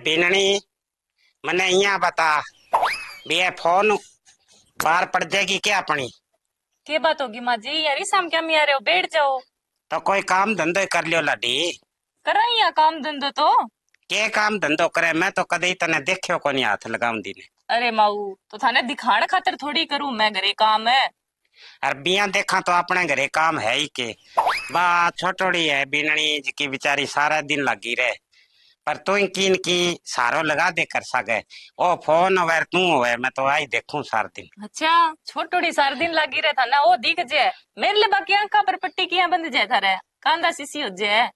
बीननी मने यहाँ बता भी ये फोन बाहर पड़ जाएगी क्या अपनी? क्या बात होगी माँ जी? यार शाम क्या में आ रहे हो? बैठ जाओ। तो कोई काम धंधो कर लियो लाडी। करा ही यहाँ काम धंधो तो। के काम धंधो करे? मैं तो कदे तने देखियो को नहीं हाथ लगाऊंदी ने। अरे माऊ तो थाने दिखाने खातर थोड़ी करूं मैं, घरे काम है। अरे बिया देखा तो अपने घरे काम है ही के। बा छोटोड़ी है बीननी जी बेचारी सारा दिन लगी रहे, पर तू कीन की सारो लगा दे कर सके। ओ फोन होवे तू होवे मैं तो आई देखूं सार दिन। अच्छा छोटोड़ी सार दिन लगी रहे था ना, वो दिख जाए मेरे लिए। बाकी आंखा पर पट्टी किया बंद जाए थारे, कांदा सीसी हो जाए।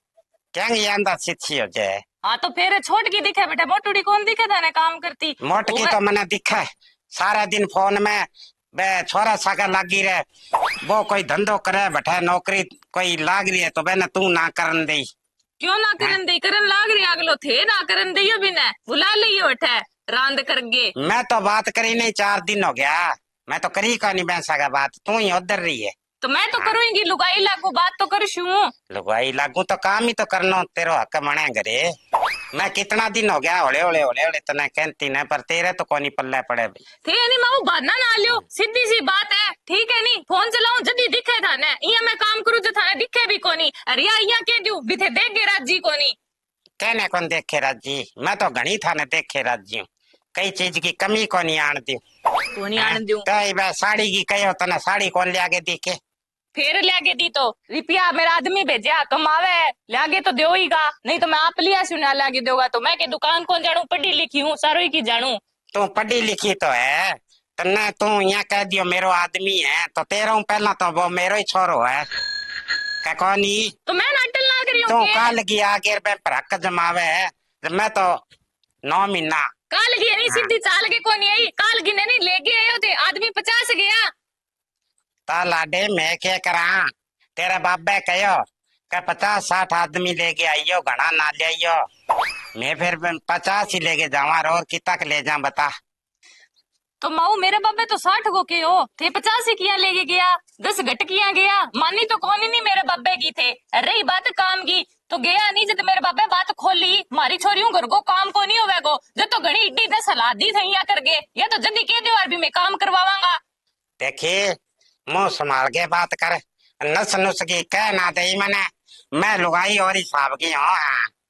क्या ये अंदा सिच्छी हो जाए? हाँ तो फिर छोट की दिखे बेटा, मोटूड़ी कौन दिखे थाने काम करती? मोट की तो मैंने दिखा है सारा दिन फोन में। बे छोरा साका लागी रहे, वो कोई धंधो करे बैठे, नौकरी कोई लाग रही है तो बेने तू ना करन दे। क्यों ना करन दे? करन लाग रही अगलो थे ना करन दियो बिना बुला लियो उठे रांद करगे। मैं तो बात करी नहीं 4 दिन हो गया, मैं तो करी का नहीं बैंसा का बात, तू ही उधर रही है। तो मैं तो हाँ। करूंगी लुगाई लागू बात तो करशू। लुगाई लागू तो काम ही तो करना तेरो हक मने घरे। मैं कितना दिन हो गया होले होले होले होले तने कहती न, पर तेरे तो कोनी पल्ले पड़े भाई। थे नहीं माऊ बहाना ना लियो, सीधी सी बात है ठीक है। नहीं फोन चलाऊं जदी दिखे थाने, इया मैं काम करूं जो थाने दिखे भी कोनी। अरे यार इया कह दूं बिथे देख गे राजी कोनी। कहने कौन देखे राजी? मैं तो घनी थाने देखे राजी हूँ, कई चीज की कमी को नहीं आन दी। कोनी आन दूं कई बार साड़ी की कहो तने साड़ी कौन ले आगे दिखे? फिर लागे दी तो रुपया मेरा आदमी भेजा कमावे, लागे तो दो ही गा, नहीं तो मैं आप लिया सुना लागे दोगा तो मैं के दुकान कौन जानू, पढ़ी लिखी हूँ सारो ही की जानू। तू पढ़ी लिखी तो है, तन्ने तू यहाँ कह दियो मेरो आदमी है तो तेरा पहला तो वो मेरो ही छोरो है क्या कोनी? तो मैं नाटल ना करी तू हूँ काल की आगे पे भड़क जमावे है, मैं तो 9 महीना। काल की नहीं हाँ। सीधी चाल के कोनी आई, काल की नहीं लेके आयो थे आदमी 50 गया। ता लाडे मैं क्या करा? तेरे बाबे कहो कि 50-60 आदमी लेके आइयो, घना ना ले आइयो। मैं फिर 50 ही लेके जावा और कितना ले जा बता। तो माऊ मेरे बाबे तो 60 को के हो थे, 50 किया लेके गया, 10 घट किया गया, मानी तो कौन ही नहीं मेरे बाबे की थे। रही बात काम की तो गया नहीं, जब मेरे बाबे बात खोली मारी छोरियों घर को काम को नहीं होवे गो, जब तो घड़ी इड्डी ने सलाह दी थी या कर गए, या तो जल्दी कह दो भी मैं काम करवावांगा। देखी मुंह संभाल के बात कर, नस नुस की कह ना दे मैंने। मैं लुगाई और हिसाब की हूँ,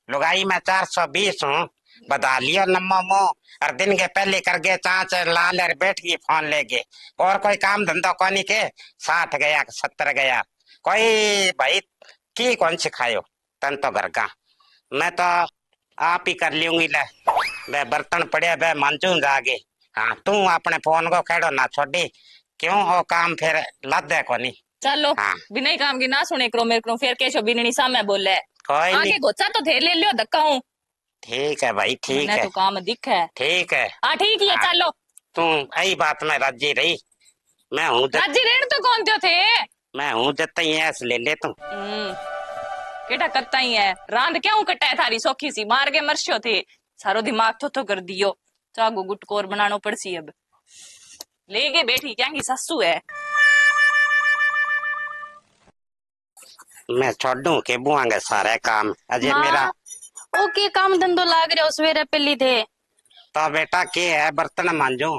लुगाई मैं 420 हूँ। बता लियो नम्मो मुंह, और दिन के पहले कर गए चाच लाल और बैठ गई फोन लेके, और कोई काम धंधा कोनी के। 60 गया 70 गया, कोई भाई की कौन सिखायो तन तो घर का। मैं तो आप ही कर लूंगी ले, वे बर्तन पड़े वे मांजू जागे। हाँ तू अपने फोन को खेड़ो ना छोड़ी, क्यों हो काम फिर लद है कोनी। चलो हाँ बिना ही काम की ना सुने करो मेरे को, फिर केशो बिननी सामने बोले कोई नहीं, आगे गोचा तो थे ले लियो धक्का हूँ। ठीक है भाई ठीक मैंने है तो काम दिख है। ठीक है। हाँ ठीक ही है हाँ, चलो। तू आई बात में राजी रही, मैं हूँ राजी रेण तो कौन त्यो थे? मैं हूँ जत ही ऐसे ले ले तू। केटा करता ही है रांद क्यों कटा है थारी सौखी सी मार के मरस्यो थे, सारो दिमाग थो कर दियो। चागो गुटकोर बनानो पड़सी अब, लेके बैठी क्या की ससु है। मैं छोड़ू के बुआंगे सारे काम अजय मेरा। ओके काम धंधो लाग रहे हो सवेरे पहली थे तो बेटा के है बर्तन मांजू?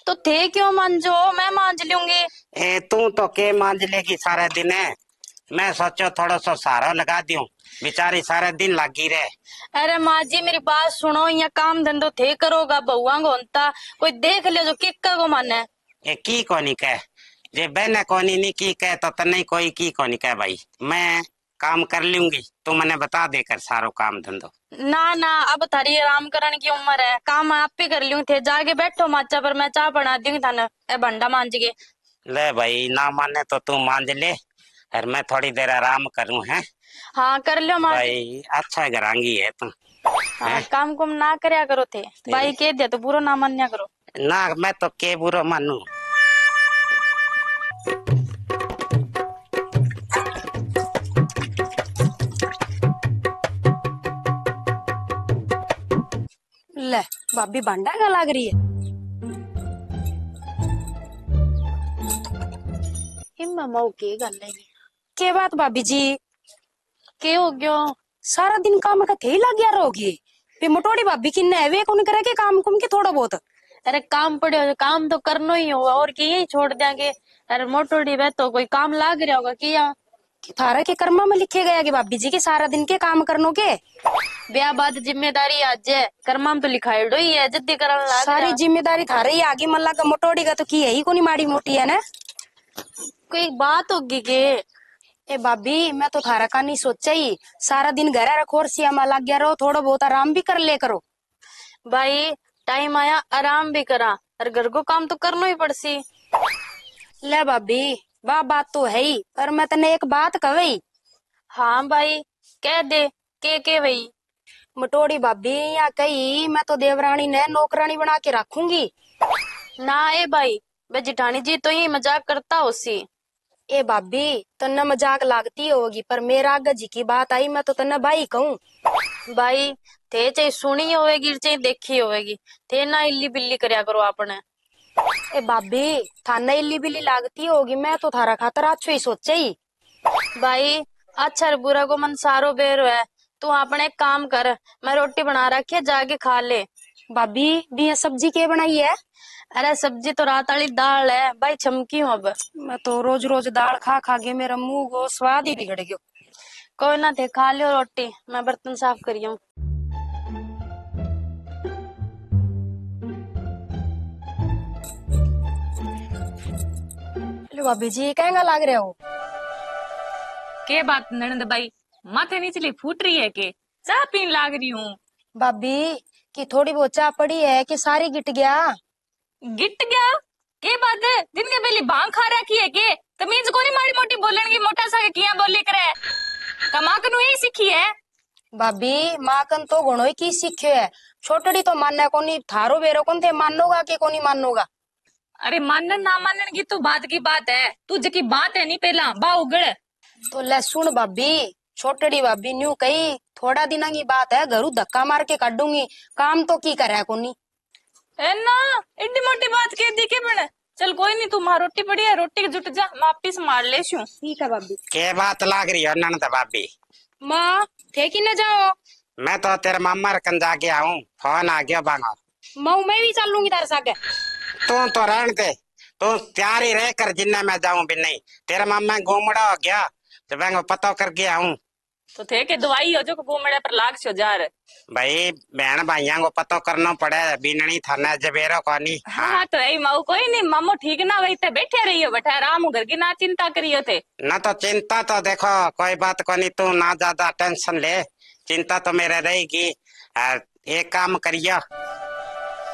तो थे क्यों मांजो, मैं मांज लूंगी। ए तू तो के मांज लेगी सारे दिन है? मैं सोचो थोड़ा सा सहारा लगा दूं, बेचारी सारे दिन लगी रहे। अरे माँ जी मेरी बात सुनो, यहाँ काम धंधो थे करोगा बहुआ होता कोई देख ले जो किक्का को माने। ए की कोनी कह, जे बहने कोनी नहीं की कह तो तने कोई की कोनी कह भाई। मैं काम कर लूंगी, तू मने बता दे कर सारो काम धंधो। ना ना अब थारी आराम करने की उम्र है, काम आप ही कर लूं थे, जाके बैठो माचा पर मैं चाय बना दूंगी थाने ए भंडा मांज के। ले भाई ना माने तो तू मांज ले, और मैं थोड़ी देर आराम करूं है। हाँ कर लो माँ जी। भाई अच्छा घरांगी है तू। हाँ काम कुम ना करया करो थे, भाई कह दिया तो बुरा ना मान्या करो। ना मैं तो के बुरा मानू। ले भाभी भंडा क्या लाग रही है? हिम्मा मऊ के गल है के बात भाभी जी? के हो गयो सारा दिन काम का थे लग गया रहोगे? भी मोटोड़ी भाभी किन्ने है वे कौन करे के काम कुम के थोड़ा बहुत। अरे काम पड़े काम तो करना ही होगा और की यही छोड़ देंगे। अरे मोटोड़ी वे तो कोई काम लाग रहा होगा किया कि थारा के कर्मा में लिखे गया कि भाभी जी के सारा दिन के काम करनो के। ब्याह बाद जिम्मेदारी आज है कर्मा में तो लिखाई ही है जल्दी करने लाग सारी जिम्मेदारी थारे ही आगे मन लगा मोटोड़ी का तो की है ही कोनी माड़ी मोटी है ना। कोई बात होगी के ए भाभी मैं तो थारा का नहीं सोचा ही सारा दिन घर रखो और सियामा लग गया रहो थोड़ा बहुत आराम भी कर ले करो। भाई टाइम आया आराम भी करा और घर को काम तो करना ही पड़सी। ले भाभी वाह बात तो है ही पर मैं तने एक बात कही। हाँ भाई कह दे के भाई। मोटोड़ी भाभी यहाँ कही मैं तो देवरानी ने नौकरानी बना के रखूंगी। ना ए भाई वे जिठानी जी तो ही मजाक करता उसी। ए भाभी तन्ने मजाक लागती होगी पर मेरा आगे जी की बात आई मैं तो तन्ने भाई कहूँ। भाई थे चाहे सुनी होवेगी चाहे देखी होवेगी थे ना इल्ली बिल्ली करया करो आपने। ए भाभी थाने इल्ली बिल्ली लागती होगी मैं तो थारा खातर अच्छो ही सोचे ही। भाई अच्छा बुरा को मन सारो बेर है तू अपने एक काम कर मैं रोटी बना रखी है जाके खा ले। भाभी भी सब्जी के बनाई है। अरे सब्जी तो रात वाली दाल है भाई चमकी हूँ अब। मैं तो रोज रोज दाल खा खा के मेरा मुंह को स्वाद ही बिगड़ गयो। कोई ना थे खा लियो रोटी मैं बर्तन साफ करियो। भाभी जी कहना लाग रहे हो। के बात ननद भाई माथे निचली फूट रही है के चाह पीन लाग रही हूँ। भाभी कि थोड़ी बहुत चाह पड़ी है कि सारी गिट गया। गिट गया के बात है दिन के पहले भांग खा रखी है के तमीज कोनी माड़ी मोटी बोलन की मोटा सा किया बोली करे कमाकनु यही सीखी है। भाभी माकन तो घणो ही की सीख्यो है छोटड़ी तो मानना कोनी थारो बेरो कौन थे मानोगा कि कोनी मानोगा। अरे मानन ना मानन की तो बात की बात है तू जकी बात है नहीं पहला बा उगड़। तो ले सुन भाभी छोटड़ी भाभी न्यू कही थोड़ा दिना की बात है घरू धक्का मार के काटूंगी काम तो की करे कोनी। है ना इतनी मोटी बात कह दी के बने चल कोई नहीं तू मार रोटी पड़ी है रोटी के जुट जा मैं वापिस मार ले शू। ठीक है भाभी। के बात लाग रही है ननद भाभी। माँ थे कि न जाओ। मैं तो तेरे मामा रकन जाके आऊं फोन आ गया बांगा। माऊ मैं भी चल लूंगी तारे सागे। तू तो रहन दे तू तैयार ही रह कर जिन्ना मैं जाऊं भी नहीं तेरे मामा घूमड़ा हो गया तो मैं पता करके आऊं। तो थे के दवाई हो जो घूमड़े पर लाग छो जार भाई बहन भाइया को पता करना पड़े बीननी थाना जबेरो कोनी। हाँ तो यही माऊ कोई नहीं मामो ठीक ना वही ते बैठे रही हो बैठा आराम घर की ना चिंता करियो थे। न तो चिंता तो देखो कोई बात कोनी तू ना ज्यादा टेंशन ले चिंता तो मेरे रहेगी। एक काम करियो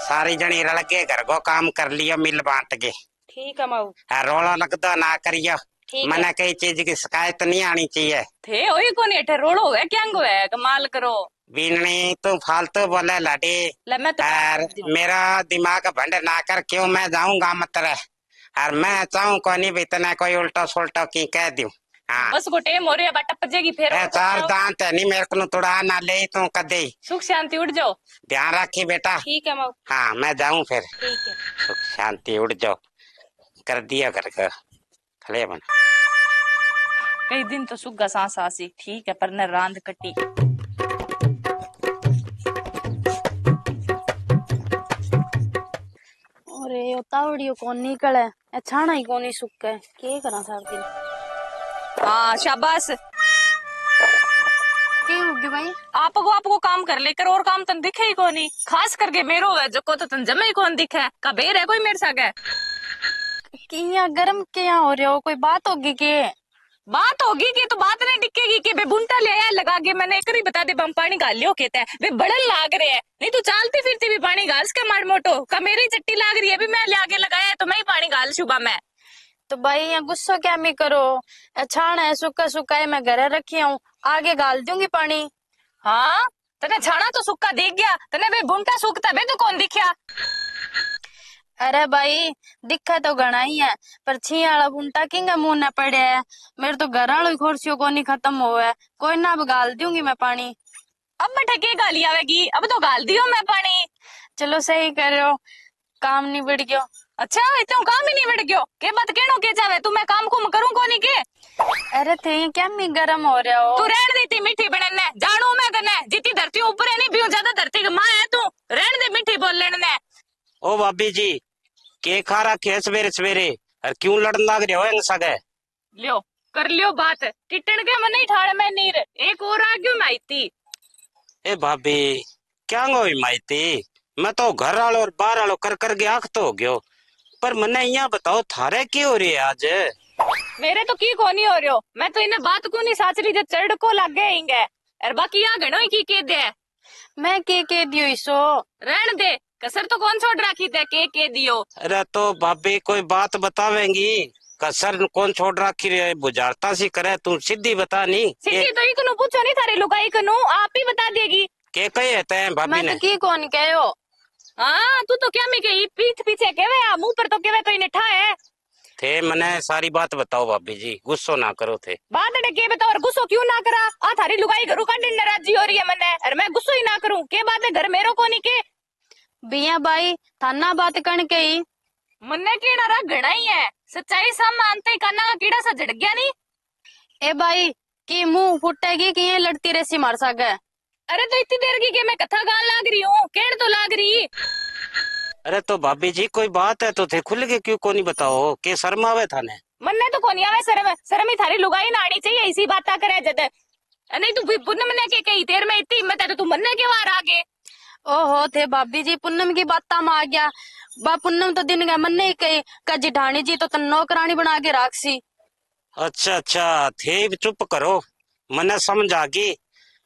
सारी जनी रल के घर को काम कर लियो मिल बांट के। ठीक है माऊ। रोलो लगदो ना करियो ठीक मने कई चीज की शिकायत नहीं आनी चाहिए। थे वही कोनी अठे रोड़ो है क्या है कमाल करो। बीननी तू फालतू बोले लाडी ले मैं तो और मेरा दिमाग भंड ना कर क्यों मैं जाऊंगा मत रह और मैं चाहूं कोनी भी इतना कोई उल्टा सुल्टा की कह दूं। हाँ बस को टेम हो रही है बा टप जाएगी फिर चार दांत है नहीं मेरे को तुड़ा ना ले तू कदे सुख शांति उड़ जाओ। ध्यान रखी बेटा। ठीक है माऊ। हाँ मैं जाऊं फिर ठीक है। सुख शांति उड़ जाओ कर दिया घर का खले बन। कई दिन तो सुग्गा सांस आसी ठीक है पर न रांद कटी। अरे यो तावड़ियो कौन निकले ए छाना ही कोनी सुक्के के करा सार दिन। हाँ शाबाश के होगी भाई आपको काम कर लेकर और काम तन दिखे ही कोनी खास करके मेरो है जो को तो तन जमे ही कौन दिखे का बेर है कोई मेरे सागे किया गरम के यहाँ हो रहे हो कोई बात होगी के। बात होगी कि तो बात नहीं टिकेगी कि बे बुंटा ले आया लगा के मैंने एक ही बता दे बम पानी गाल लियो कहता है वे बड़न लाग रहे हैं नहीं तो चलती फिरती भी पानी गाल के मार मोटो का मेरी चट्टी लाग रही है भी मैं ले आगे लगाया तो मैं ही पानी गाल सुबह में। तो भाई यहाँ गुस्सा क्या मैं करो छाना है सूखा सूखा है मैं घर रखी हूँ आगे गाल दूंगी पानी। हाँ तने छाना तो सूखा दिख गया तने वे बुंटा सूखता बे तो कौन दिखा। अरे भाई दिखा तो घना ही है पर छी वाला बुंटा किंगा मुंह न पड़े है मेरे तो घर वालों खोरसियों को नहीं खत्म हो है कोई ना अब गाल दूंगी मैं पानी। अब मैं ठके गाली आवेगी अब तो गाल दियो मैं पानी। चलो सही कर रहे हो काम नहीं बढ़ गयो। अच्छा इतना काम ही नहीं बढ़ गयो के बात कहनो के जावे तू मैं काम कुम करूं कोनी के अरे थे क्या मी गरम हो रहा हो। तू रहन देती मीठी बनने जानू मैं कने जितनी धरती ऊपर है नहीं भी ज्यादा धरती का मां है तू रहन दे मीठी बोल लेने। ओ भाभी जी के खा रखे है सवेरे सवेरे और क्यों लड़न लाग रहे हो इन सगे? लियो कर लियो बात टिटन के मन नहीं ठाड़ में नीर एक और आ क्यों माइती। ए भाभी क्या हो माइती, मैं तो घर वालों और बाहर वालों कर कर के आख तो हो गयो, पर मने यहाँ बताओ थारे की हो रही है आज? मेरे तो की कोनी हो रही हो, मैं तो इन्हें बात को नहीं साच रही जो चढ़ को लग गए हिंगे और बाकी यहाँ घणो ही की कह दे। मैं के दियो इसो रहन दे कसर तो कौन छोड़ रखी थे के दियो। अरे तो भाभी कोई बात बतावेंगी, कसर कौन छोड़ रखी रे, बुझारता सी करे, तू सीधी बता नी। सीधी तो इकनु पूछो नहीं थारी लुगाई कनु आप ही बता देगी। के कहे हैं भाभी मैं ने? तो की कौन कहो। हाँ तू तो क्या मैं कही पीठ पीछे केवे मुंह पर तो केवे कोई निठा है थे मने सारी बात बताओ भाभी जी, गुस्सो ना करो थे। बात अड़े के बताओ और गुस्सो क्यों ना करा। आ थारी लुगाई घरू काटे नाराजी हो रही है मने और मैं गुस्सो ही ना करूं के बात है घर मेरो को नहीं के बिया भाई थाना बात कण के ही मन्ने कीड़ा रा घड़ा ही है सच्चाई सब मानते ही काना का कीड़ा सा झड़ गया नहीं। ए भाई की मुंह फुटेगी कि ये लड़ती रेसी मार सके। अरे तो इतनी देर की के मैं कथा गान लाग रही हूँ केड़ तो लाग रही। अरे तो भाभी जी कोई बात है तो थे खुल के क्यों को नहीं बताओ, के शर्म आवे थाने? मन्ने तो कोनी आवे शर्म शर्म ही थारी लुगाई ना आनी चाहिए इसी बात करे जद नहीं तू पुण्य मन्ने के कही देर में इतनी हिम्मत है तो तू मन्ने के वार आगे। ओहो थे भाभी जी पूनम की बात में आ गया। बा पूनम तो दिन गए मन नहीं कही का जिठानी जी तो नौकरानी बना के राखसी। अच्छा अच्छा थे चुप करो, मने समझ आ गई।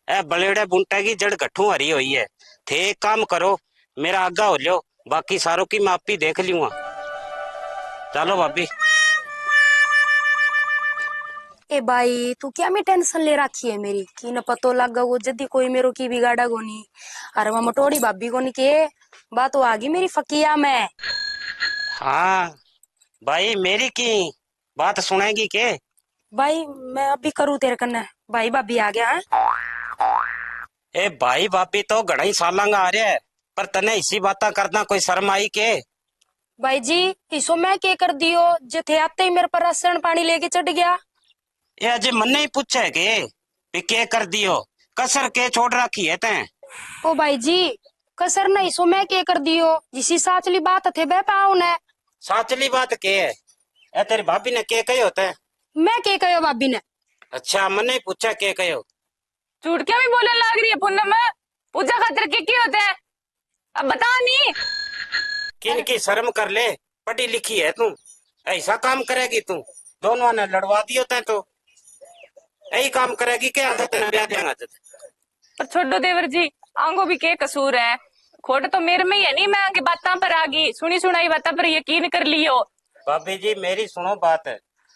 ए बलेड़े बुंटे की जड़ गठू हरी हुई है, थे एक काम करो मेरा आगा हो लियो, बाकी सारों की मैं आप ही देख लूंगा। चलो भाभी। ए भाई तू क्या मैं टेंशन ले रखी है मेरी की न पतो लगा वो जदी कोई मेरो की बिगाड़ा गोनी। अरे वो मटोड़ी भाभी को नहीं के बात तो आ गई मेरी फकिया में। हाँ भाई मेरी की बात सुनेगी के? भाई मैं अभी करूँ तेरे कन्ने, भाई भाभी आ गया है। ए भाई भाभी तो घड़ा ही सालांगा आ रहा है, पर तने इसी बात करना कोई शर्म आई के? भाई जी इसो मैं के कर दियो जथे आते ही मेरे पर राशन पानी लेके चढ़ गया। ये अजय मन नहीं पूछे के कर दियो, कसर के छोड़ रखी है तैं? ओ भाई जी कसर नहीं सो मैं के कर दियो जिसी साचली बात थे बह पाओ ने। साचली बात के है? ए तेरी भाभी ने के कहे होते? मैं के कहो भाभी ने? अच्छा मन नहीं पूछा के कहो? झूठ क्या भी बोलने लग रही है पूनम पूजा खातिर के होते हैं अब बता नहीं। किन की शर्म कर ले, पढ़ी लिखी है तू, ऐसा काम करेगी तू? दोनों ने लड़वा दियो तै तो यही काम करेगी क्या? ब्याह देगा पर छोड़ो देवर जी आंगो भी के कसूर है, खोट तो मेरे में ही है नहीं मैं आगे बातों पर आ गई सुनी सुनाई बातों पर यकीन कर लियो। भाभी जी मेरी सुनो बात,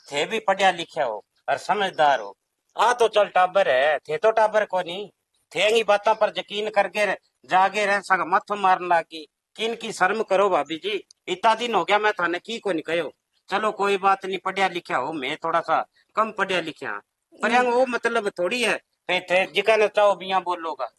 थे भी पढ़िया लिखा हो और समझदार हो, आ तो चल टाबर है, थे तो टाबर को नहीं, थे बातों पर यकीन करके जागे रह सक मत मारन लागी। किन की शर्म करो भाभी जी, इतना दिन हो गया मैं थाने की को नहीं कहो। चलो कोई बात नहीं, पढ़िया लिखा हो, मैं थोड़ा सा कम पढ़िया लिखा, पर वो मतलब थोड़ी है जिका चाहो बिया बोलोगा।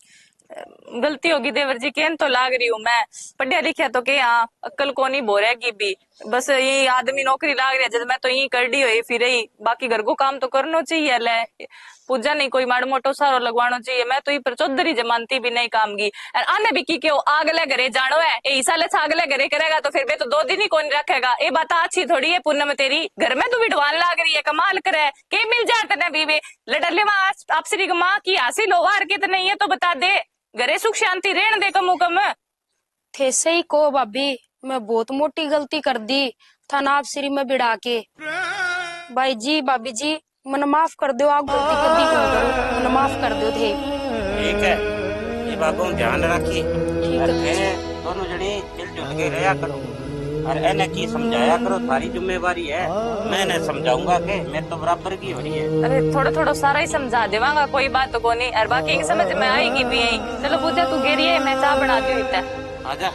गलती होगी देवर जी केन तो लाग रही हूँ मैं, पढ़िया लिखा तो के हाँ अक्कल को नहीं बो रहेगी भी, बस ये आदमी नौकरी लाग रही है जब मैं तो यही कर दी हुई फिर ही बाकी घर को काम तो करना चाहिए ले पूजा नहीं कोई माड़ मोटो सारो लगवानो चाहिए। मैं तो ये पर चौधरी जमानती भी नहीं काम की और आने भी की क्यों आगले घरे जानो है ये साले आगले घरे करेगा तो फिर भी तो 2 दिन ही कौन रखेगा। ये बात अच्छी थोड़ी है पूनम तेरी, घर में तू भी ढवान लाग रही है कमाल करे के मिल जाते ना बीवी लडले माँ आपसी माँ की हासिल हो वार के तो नहीं है तो बता दे घरे सुख शांति रहने दे कम कम। थे सही को भाभी मैं बहुत मोटी गलती कर दी थाना आप श्री में बिड़ा के। भाई जी भाभी जी मन माफ कर दो, आप गलती कभी क्यों करो, मन माफ कर दो थे। ठीक है ये बातों ध्यान रखी, दोनों जने मिलजुल के रहा करो और एने की समझाया करो, थारी जिम्मेवारी है, मैंने समझाऊंगा के मैं तो बराबर की हो रही है। अरे थोड़ा थोड़ा सारा ही समझा देवांगा कोई बात तो को नहीं और बाकी की समझ में आएगी भी यही। चलो पूजा तू घेरी है मैं चाय बना दी इतना आजा।